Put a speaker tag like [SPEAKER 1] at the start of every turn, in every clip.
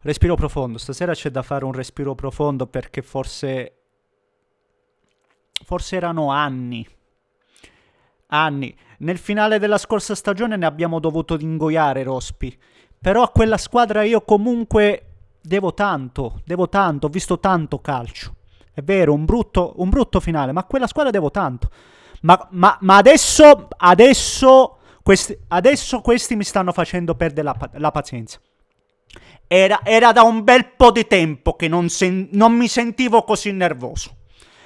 [SPEAKER 1] Respiro profondo. Stasera c'è da fare un respiro profondo perché forse erano anni. Anni. Nel finale della scorsa stagione ne abbiamo dovuto ingoiare Rospi. Però a quella squadra io comunque devo tanto. Ho visto tanto calcio. È vero, un brutto finale, ma a quella squadra devo tanto. Ma adesso questi mi stanno facendo perdere la pazienza. Era da un bel po' di tempo che non mi sentivo così nervoso.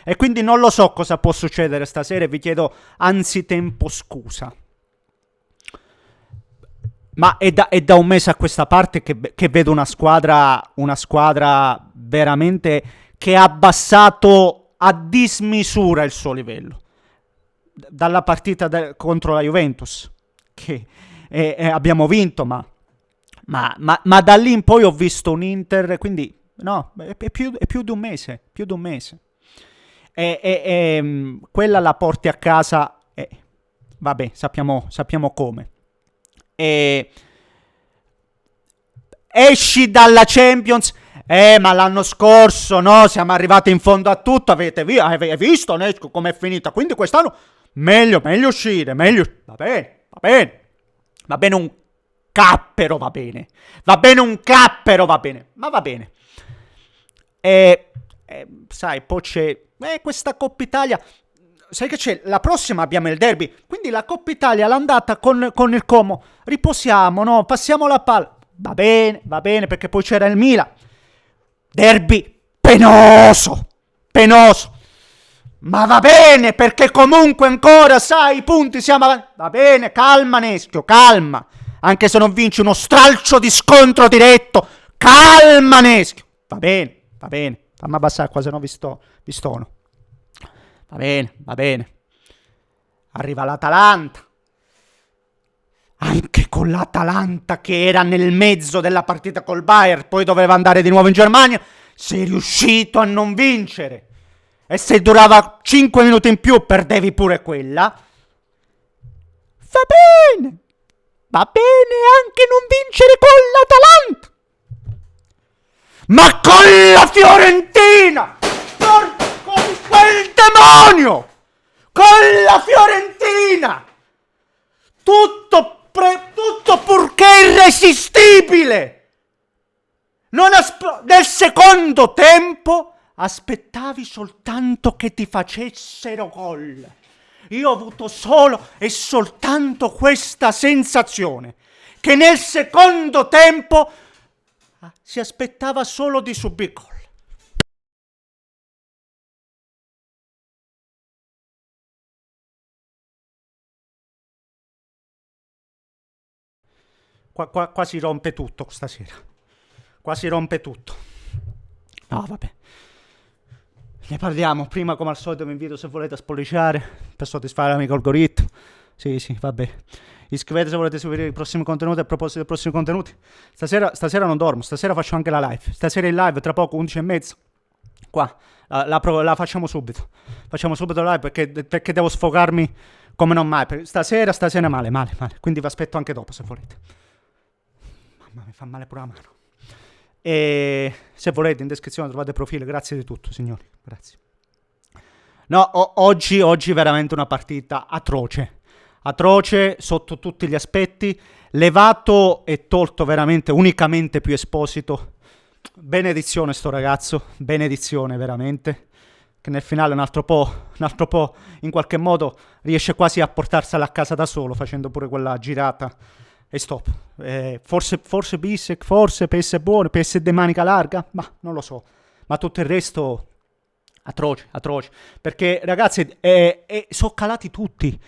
[SPEAKER 1] E quindi non lo so cosa può succedere stasera e vi chiedo anzitempo scusa. Ma è da un mese a questa parte che vedo una squadra veramente che ha abbassato a dismisura il suo livello. Dalla partita contro la Juventus, che abbiamo vinto, ma da lì in poi ho visto un Inter, quindi no, è più di un mese, quella la porti a casa, vabbè, sappiamo come. Esci dalla Champions, ma l'anno scorso, no, siamo arrivati in fondo a tutto, avete visto come è finita, quindi quest'anno meglio uscire, va bene un cappero, va bene, ma va bene. Sai, poi c'è questa Coppa Italia. Sai che c'è? La prossima abbiamo il derby. Quindi la Coppa Italia, l'andata con il Como. Riposiamo, no? Passiamo la palla. Va bene, perché poi c'era il Milan. Derby penoso. Ma va bene, perché comunque ancora, sai, i punti siamo avanti. Va bene, calma Neschio, calma. Anche se non vinci uno stralcio di scontro diretto. Calma Neschio. Va bene. Fammi abbassare qua, se no vi stono. Va bene. Arriva l'Atalanta. Anche con l'Atalanta che era nel mezzo della partita col Bayern, poi doveva andare di nuovo in Germania, sei riuscito a non vincere. E se durava 5 minuti in più perdevi pure quella. Va bene anche non vincere con l'Atalanta. Ma con la Fiorentina! Con quel demonio! Con la Fiorentina! Tutto purché irresistibile! Nel secondo tempo aspettavi soltanto che ti facessero gol. Io ho avuto solo e soltanto questa sensazione, che nel secondo tempo si aspettava solo di subire gol. Qua si rompe tutto stasera. No, vabbè. Ne parliamo. Prima, come al solito, vi invito, se volete, a spolliciare per soddisfare l'amico algoritmo. Sì, vabbè. Iscrivetevi se volete seguire i prossimi contenuti. A proposito dei prossimi contenuti, stasera non dormo. Stasera faccio anche la live. Stasera in live, tra poco, 11:30. Qua la facciamo subito. Facciamo subito la live perché devo sfogarmi come non mai. Stasera male. Quindi vi aspetto anche dopo, se volete. Mamma, mi fa male pure la mano. E se volete, in descrizione trovate il profilo. Grazie di tutto, signori. Grazie. No, oggi veramente una partita atroce sotto tutti gli aspetti. Levato e tolto veramente unicamente più Esposito. Benedizione sto ragazzo, benedizione veramente, che nel finale un altro po' in qualche modo riesce quasi a portarsela a casa da solo, facendo pure quella girata e stop. Forse Bissek, forse PS buono, PS de manica larga, ma non lo so. Ma tutto il resto atroce. Perché ragazzi, sono calati tutti.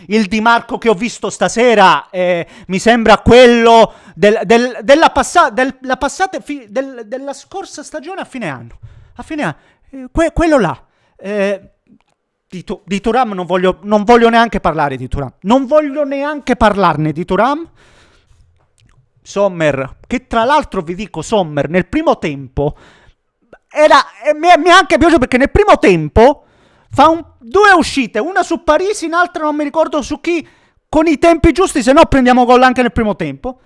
[SPEAKER 1] Il Di Marco che ho visto stasera mi sembra quello della scorsa stagione a fine anno. Quello là. Di Thuram non voglio neanche parlare di Thuram. Non voglio neanche parlarne di Thuram. Sommer, che tra l'altro vi dico, Sommer nel primo tempo mi è anche piaciuto perché nel primo tempo fa due uscite, una su Parisi, un'altra non mi ricordo su chi, con i tempi giusti, se no prendiamo gol anche nel primo tempo.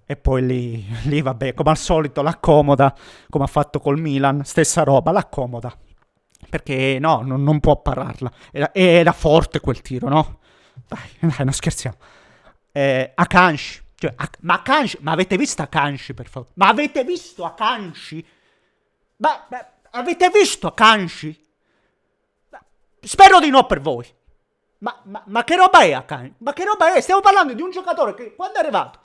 [SPEAKER 1] E poi lì vabbè, come al solito l'accomoda, come ha fatto col Milan, stessa roba, l'accomoda. Perché no, non può pararla. Era forte quel tiro, no? Dai, non scherziamo. Akanji. Cioè, ma Akanji, ma avete visto Akanji, per favore? Ma avete visto Akanji? Ma avete visto Akanji? Spero di no per voi. Ma che roba è Akanji? Ma che roba è? Stiamo parlando di un giocatore che quando è arrivato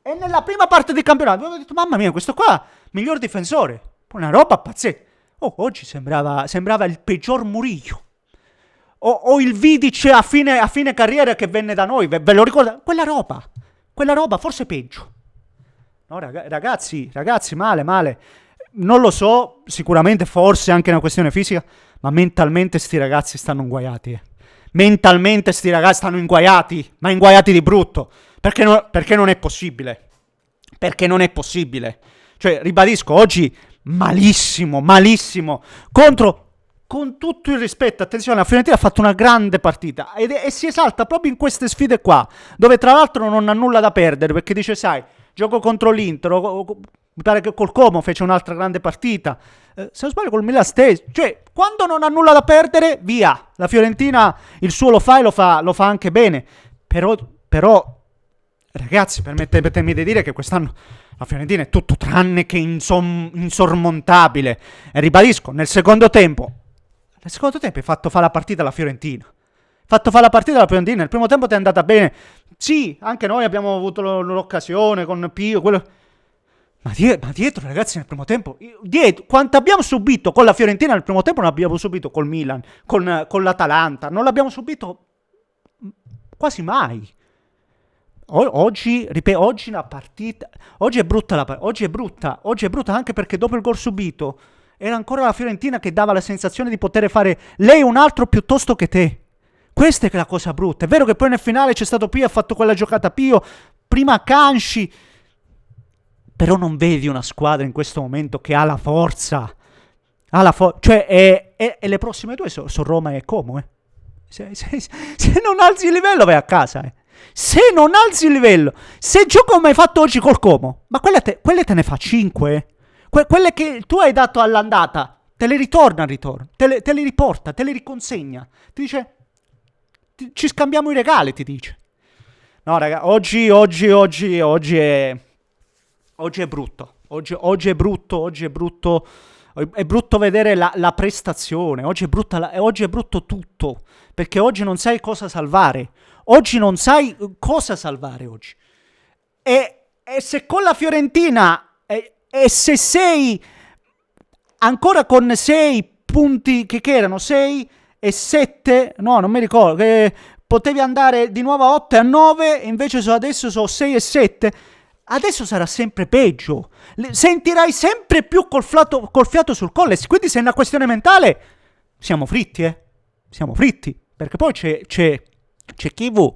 [SPEAKER 1] e nella prima parte del campionato avevo detto, mamma mia, questo qua, miglior difensore. Una roba pazzesca. Oh, oggi sembrava il peggior Murillo. O il Vidic a fine carriera che venne da noi, ve lo ricordate? Quella roba, forse peggio. No, ragazzi, male. Non lo so, sicuramente forse anche una questione fisica, ma mentalmente sti ragazzi stanno inguaiati. Mentalmente sti ragazzi stanno inguaiati, ma inguaiati di brutto. Perché non è possibile. Perché non è possibile. Cioè, ribadisco, oggi malissimo. Con tutto il rispetto, attenzione, la Fiorentina ha fatto una grande partita e si esalta proprio in queste sfide qua, dove tra l'altro non ha nulla da perdere, perché dice, sai, gioco contro l'Inter, mi pare che col Como fece un'altra grande partita, se non sbaglio col Milan stesso, cioè quando non ha nulla da perdere, via, la Fiorentina il suo lo fa anche bene, però ragazzi, permettetemi di dire che quest'anno la Fiorentina è tutto tranne che insormontabile, e ribadisco, nel secondo tempo hai fatto fare la partita alla Fiorentina. Nel primo tempo ti è andata bene. Sì, anche noi abbiamo avuto l'occasione con Pio, quello. Ma dietro, ragazzi, nel primo tempo, quanto abbiamo subito con la Fiorentina nel primo tempo non abbiamo subito col Milan, con l'Atalanta, non l'abbiamo subito quasi mai. Oggi la partita, oggi è brutta oggi è brutta anche perché dopo il gol subito era ancora la Fiorentina che dava la sensazione di poter fare lei un altro piuttosto che te. Questa è la cosa brutta. È vero che poi nel finale c'è stato Pio, ha fatto quella giocata Pio, prima Kanji, però non vedi una squadra in questo momento che ha la forza. Cioè, e le prossime due sono Roma e Como. Se non alzi il livello vai a casa. Se non alzi il livello, se gioco come hai fatto oggi col Como, ma quelle te ne fa 5. Quelle che tu hai dato all'andata, te le ritorna al ritorno, te le riporta, te le riconsegna. Ti dice, ci scambiamo i regali, ti dice. No, raga, oggi è brutto. Oggi è brutto. È brutto vedere la prestazione. Oggi è brutto tutto. Perché oggi non sai cosa salvare. Oggi. E se con la Fiorentina e se sei ancora con 6 punti che erano 6 e 7, no, non mi ricordo, che potevi andare di nuovo a 8 e a 9, invece adesso sono 6 e 7. Adesso sarà sempre peggio. Sentirai sempre più col fiato sul collo. Quindi se è una questione mentale, siamo fritti. Perché poi c'è Kivu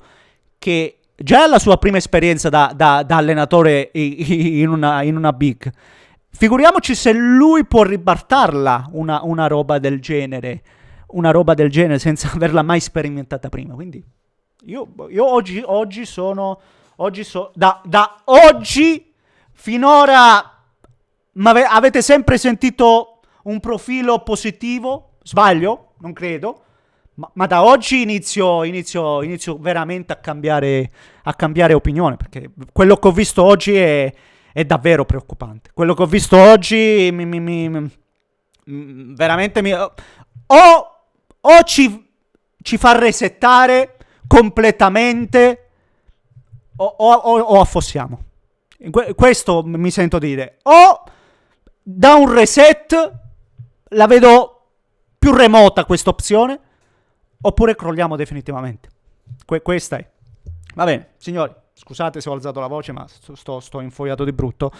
[SPEAKER 1] che già ha la sua prima esperienza da allenatore in una big. Figuriamoci se lui può ribaltarla una roba del genere. Una roba del genere senza averla mai sperimentata prima. Quindi io oggi sono... Da oggi finora avete sempre sentito un profilo positivo? Sbaglio? Non credo. Ma da oggi inizio veramente a cambiare opinione, perché quello che ho visto oggi è davvero preoccupante. Quello che ho visto oggi veramente o ci fa resettare completamente o affossiamo. Questo mi sento dire. O da un reset la vedo più remota questa opzione, oppure crolliamo definitivamente. Questa è. Va bene, signori, scusate se ho alzato la voce, ma sto infogliato di brutto.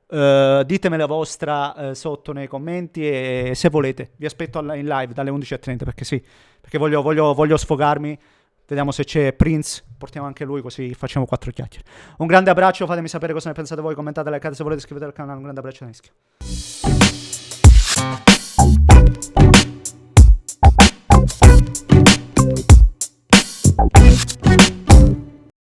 [SPEAKER 1] Ditemi la vostra sotto nei commenti, e se volete vi aspetto in live dalle 11:30, perché sì, perché voglio sfogarmi. Vediamo se c'è Prince, portiamo anche lui così facciamo 4 chiacchiere. Un grande abbraccio, fatemi sapere cosa ne pensate voi, commentate, like, se volete iscrivetevi al canale. Un grande abbraccio da Ischio.